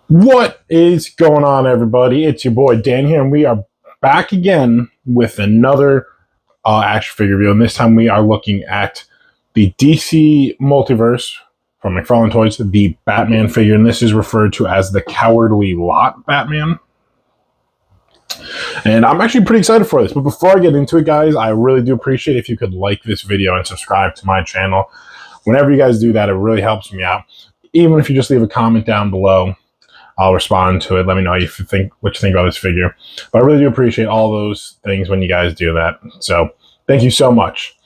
What is going on, everybody? It's your boy Dan here, and we are back again with another action figure review. And this time we are looking at the DC Multiverse from Mcfarlane Toys, the Batman figure, and this is referred to as the Cowardly Lot Batman. And I'm actually pretty excited for this. But before I get into it, guys, I really do appreciate if you could like this video and subscribe to my channel. Whenever you guys do that, it really helps me out. Even if you just leave a comment down below, I'll respond to it. Let me know what you think about this figure. But I really do appreciate all those things when you guys do that. So thank you so much.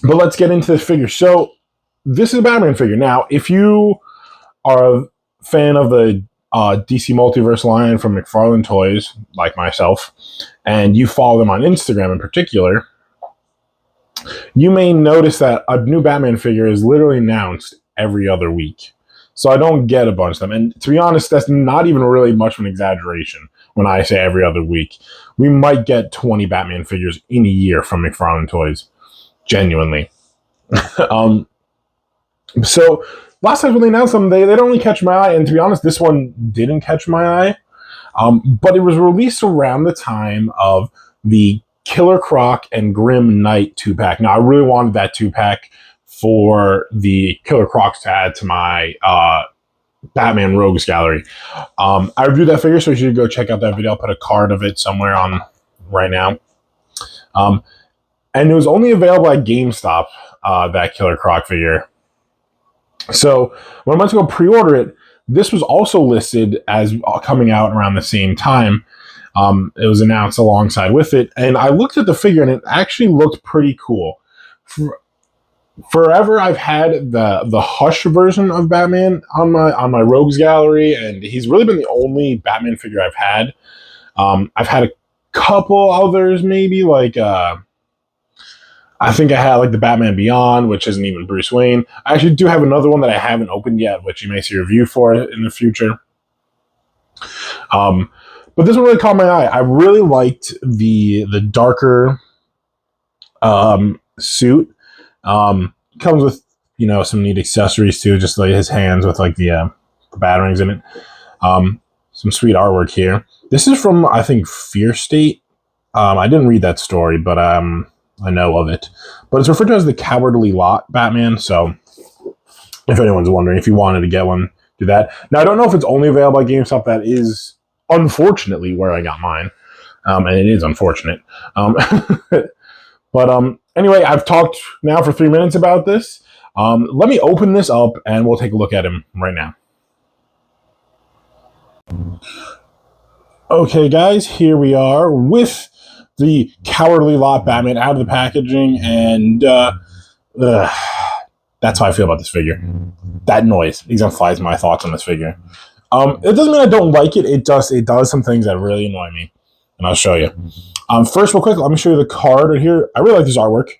But let's get into this figure. So this is a Batman figure. Now, if you are a fan of the DC Multiverse line from Mcfarlane Toys, like myself, and you follow them on Instagram in particular, you may notice that a new Batman figure is literally announced every other week. So I don't get a bunch of them. And to be honest, that's not even really much of an exaggeration when I say every other week. We might get 20 Batman figures in a year from Mcfarlane Toys. Genuinely. So last time when they announced them, they don't really catch my eye. And to be honest, this one didn't catch my eye. But it was released around the time of the Killer Croc and Grim Knight 2-pack. Now, I really wanted that 2-pack for the Killer Crocs to add to my Batman Rogues gallery. I reviewed that figure, so you should go check out that video. I'll put a card of it somewhere on right now. And it was only available at GameStop, that Killer Croc figure. So when I went to go pre-order it, this was also listed as coming out around the same time. It was announced alongside with it, and I looked at the figure, and it actually looked pretty cool. Forever, I've had the Hush version of Batman on my Rogues gallery, and he's really been the only Batman figure I've had. I've had a couple others, maybe like I think I had like the Batman Beyond, which isn't even Bruce Wayne. I actually do have another one that I haven't opened yet, which you may see a review for in the future. But this one really caught my eye. I really liked the darker suit. Comes with, some neat accessories too, just like his hands with like the batarangs in it. Some sweet artwork here. This is from, I think, Fear State. I didn't read that story, but I know of it. But it's referred to as the Cowardly Lot Batman. So if anyone's wondering, if you wanted to get one, do that. Now, I don't know if it's only available at GameStop. That is unfortunately where I got mine. And it is unfortunate. But anyway, I've talked now for 3 minutes about this. Let me open this up, and we'll take a look at him right now. Okay, guys, here we are with the Cowardly Lot Batman out of the packaging, and that's how I feel about this figure. That noise exemplifies my thoughts on this figure. It doesn't mean I don't like it. It does some things that really annoy me, and I'll show you. First, real quick, let me show you the card right here. I really like this artwork.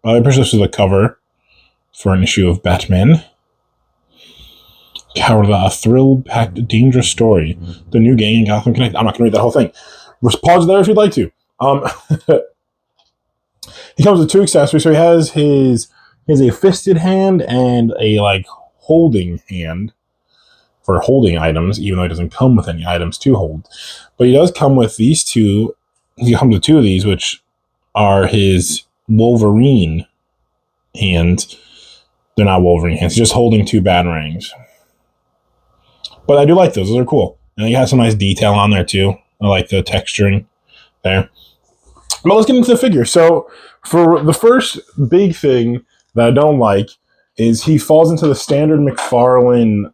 I'm pretty sure this is the cover for an issue of Batman. Cowardly, a thrill-packed, dangerous story. The new gang in Gotham Connect. I'm not going to read that whole thing. Just pause there if you'd like to. He comes with 2 accessories. So he has a fisted hand and a holding hand for holding items, even though he doesn't come with any items to hold. But he does come with these 2. He comes with 2 of these, which are his Wolverine hands. They're not Wolverine hands. He's just holding 2 batarangs. But I do like those. Those are cool. And he has some nice detail on there, too. I like the texturing there. But let's get into the figure. So for the first big thing that I don't like is he falls into the standard Mcfarlane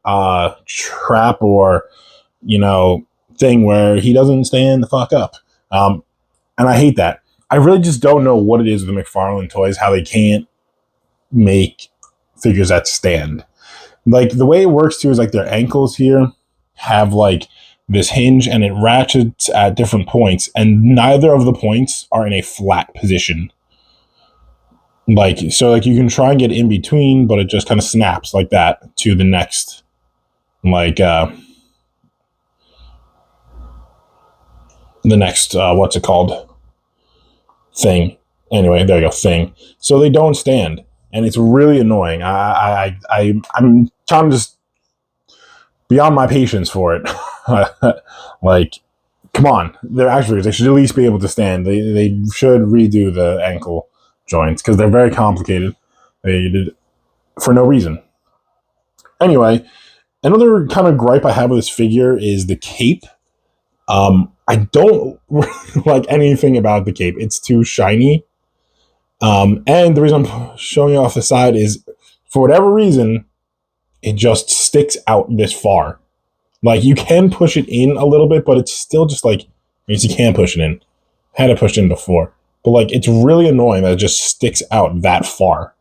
trap or, thing where he doesn't stand the fuck up. And I hate that. I really just don't know what it is with the Mcfarlane Toys, how they can't make figures that stand. Like, the way it works, too, is like their ankles here have this hinge, and it ratchets at different points, and neither of the points are in a flat position. So you can try and get in between, but it just kind of snaps like that to the next, what's it called? Thing. Anyway, there you go, thing. So they don't stand, and it's really annoying. I'm trying to just beyond my patience for it. Like, come on, they're action figures. They should at least be able to stand. They should redo the ankle joints because they're very complicated. They did for no reason. Anyway, another kind of gripe I have with this figure is the cape. I don't like anything about the cape. It's too shiny. And the reason I'm showing it off the side is, for whatever reason, it just sticks out this far. Like, you can push it in a little bit, but it's still just like, I guess you can push it in. I had it pushed in before. But, like, it's really annoying that it just sticks out that far.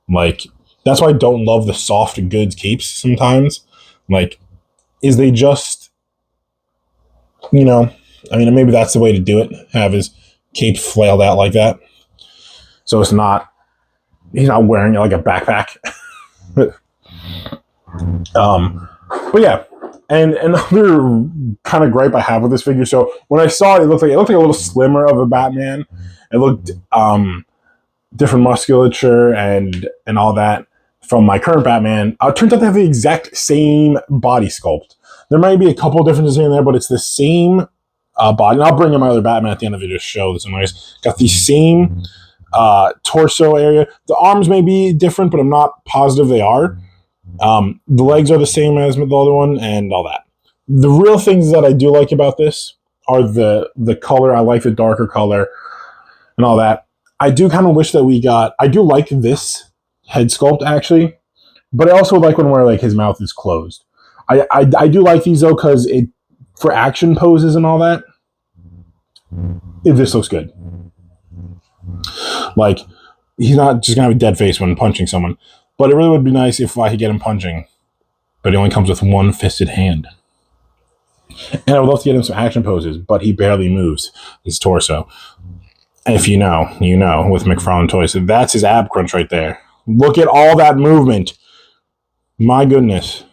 Like, that's why I don't love the soft goods capes sometimes. Like, is they just, you know, I mean, maybe that's the way to do it. Have his cape flailed out like that. So it's not, he's not wearing it like a backpack. But yeah, and another kind of gripe I have with this figure. So when I saw it, it looked like a little slimmer of a Batman. It looked different musculature and all that from my current Batman. It turns out they have the exact same body sculpt. There might be a couple differences here and there, but it's the same body. And I'll bring in my other Batman at the end of the video to show this. Got the same torso area. The arms may be different, but I'm not positive they are. The legs are the same as the other one and all that. The real things that I do like about this are the color. I like the darker color and all that. I do kind of wish that I do like this head sculpt actually, but I also like where like his mouth is closed. I do like these though, because it, for action poses and all that, this looks good. Like, he's not just gonna have a dead face when punching someone. But it really would be nice if I could get him punching. But he only comes with one fisted hand. And I would love to get him some action poses, but he barely moves his torso. And if you know, with Mcfarlane toys. That's his ab crunch right there. Look at all that movement. My goodness.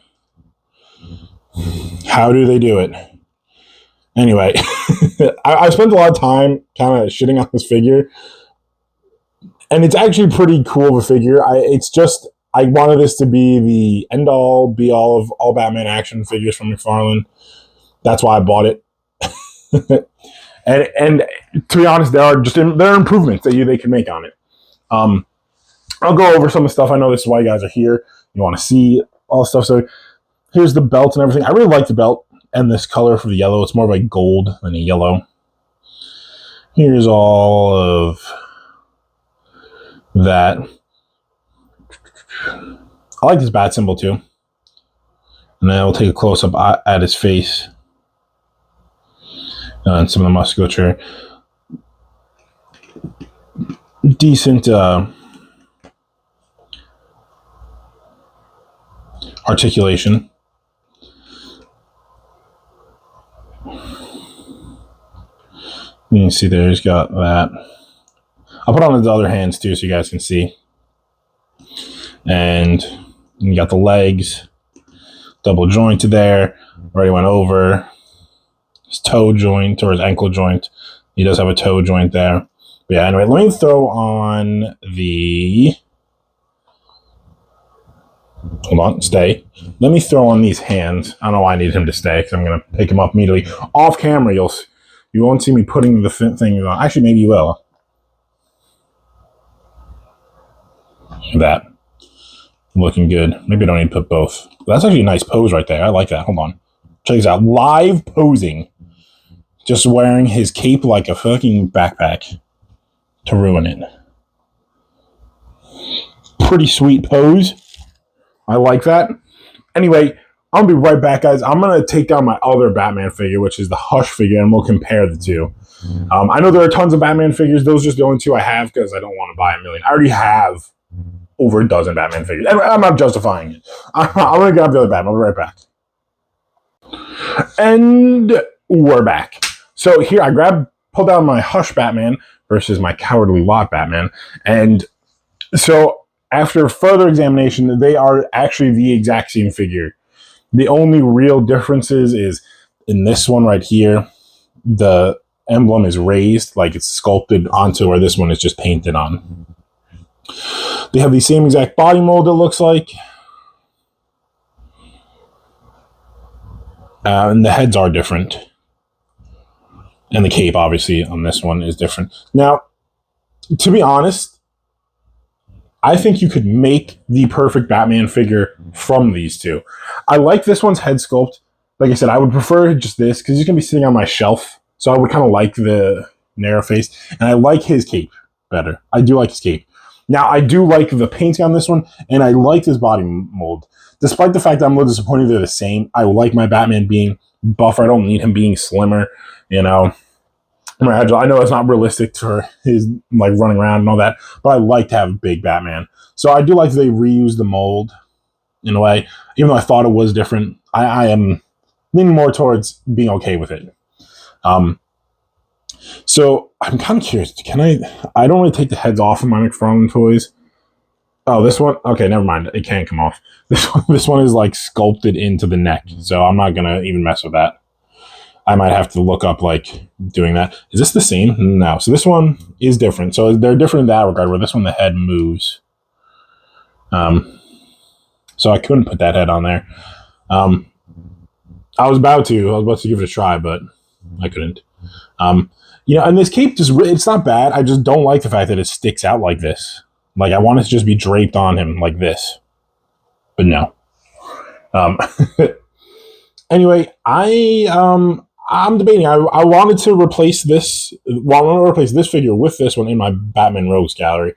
How do they do it? Anyway, I spent a lot of time kind of shitting on this figure. And it's actually pretty cool of a figure. I wanted this to be the end-all, be-all of all Batman action figures from Mcfarlane. That's why I bought it. and to be honest, there are improvements that they can make on it. I'll go over some of the stuff. I know this is why you guys are here. You want to see all the stuff. So here's the belt and everything. I really like the belt and this color for the yellow. It's more of a gold than a yellow. Here's all of that. I like this bat symbol too. And then we'll take a close-up at his face and some of the musculature. Decent articulation. You can see there, he's got that. I'll put on his other hands too so you guys can see. And you got the legs, double jointed there. Already went over his toe joint or his ankle joint. He does have a toe joint there. But yeah, anyway, let me throw on the... Hold on, stay. Let me throw on these hands. I don't know why I need him to stay because I'm going to pick him up immediately. Off camera, you won't see me putting the thing on. Actually, maybe you will. That. Looking good. Maybe I don't need to put both. That's actually a nice pose right there. I like that. Hold on. Check this out. Live posing. Just wearing his cape like a fucking backpack to ruin it. Pretty sweet pose. I like that. Anyway, I'll be right back, guys. I'm going to take down my other Batman figure, which is the Hush figure, and we'll compare the two. I know there are tons of Batman figures. Those are just the only two I have because I don't want to buy a million. I already have over a dozen Batman figures. I'm not justifying it. I'm going to grab the other Batman. I'll be right back. And we're back. So here, I pulled down my Hush Batman versus my Cowardly Lot Batman. And so after further examination, they are actually the exact same figure. The only real differences is in this one right here, the emblem is raised, like it's sculpted onto where this one is just painted on. They have the same exact body mold, it looks like. And the heads are different. And the cape, obviously, on this one is different. Now, to be honest, I think you could make the perfect Batman figure from these two. I like this one's head sculpt. Like I said, I would prefer just this because he's going to be sitting on my shelf. So I would kind of like the narrow face. And I like his cape better. I do like his cape. Now, I do like the painting on this one, and I like this body mold. Despite the fact that I'm a little disappointed they're the same, I like my Batman being buffer. I don't need him being slimmer, you know. I know it's not realistic for his like running around and all that, but I like to have a big Batman. So I do like that they reuse the mold in a way, even though I thought it was different. I am leaning more towards being okay with it. So I'm kind of curious. Can I? I don't really take the heads off of my Mcfarlane toys. Oh, this one. Okay, never mind. It can't come off. This one is like sculpted into the neck, so I'm not gonna even mess with that. I might have to look up like doing that. Is this the same? No. So this one is different. So they're different in that regard. Where this one the head moves. So I couldn't put that head on there. I was about to give it a try, but I couldn't. And this cape it's not bad. I just don't like the fact that it sticks out like this. Like I want it to just be draped on him like this. But no. Anyway, I'm debating. I wanted to replace this. Well, I want to replace this figure with this one in my Batman Rogues gallery.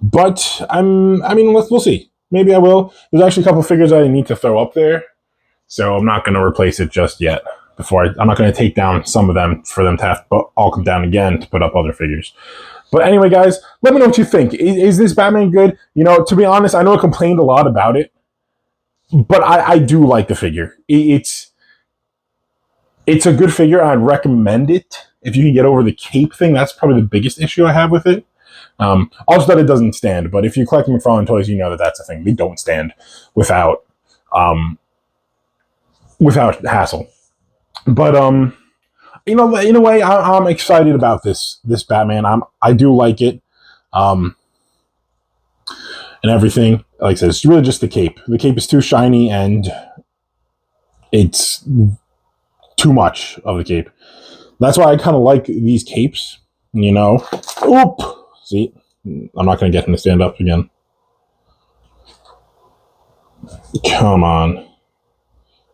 But we'll see. Maybe I will. There's actually a couple of figures I need to throw up there, so I'm not going to replace it just yet. I'm not going to take down some of them for them to have to all come down again to put up other figures. But anyway, guys, let me know what you think. Is this Batman good? To be honest, I know I complained a lot about it, but I do like the figure. It's a good figure. I'd recommend it if you can get over the cape thing. That's probably the biggest issue I have with it. Also that it doesn't stand, but if you collect Mcfarlane toys, you know that that's a thing. They don't stand without hassle. But in a way, I'm excited about this Batman. I do like it, and everything. Like I said, it's really just the cape. The cape is too shiny, and it's too much of the cape. That's why I kind of like these capes. Oop. See, I'm not going to get him to stand up again. Come on.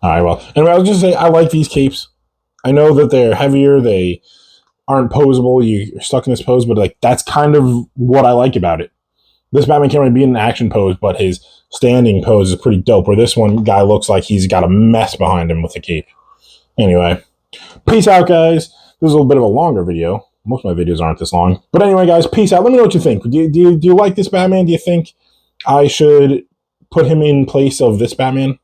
All right, well, anyway, I was just saying I like these capes. I know that they're heavier. They aren't posable. You're stuck in this pose, but like that's kind of what I like about it. This Batman can't really be in an action pose, but his standing pose is pretty dope, where this one guy looks like he's got a mess behind him with the cape. Anyway, peace out, guys. This is a little bit of a longer video. Most of my videos aren't this long. But anyway, guys, peace out. Let me know what you think. Do you like this Batman? Do you think I should put him in place of this Batman?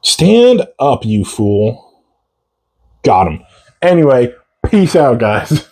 Stand up, you fool. Got him. Anyway, peace out, guys.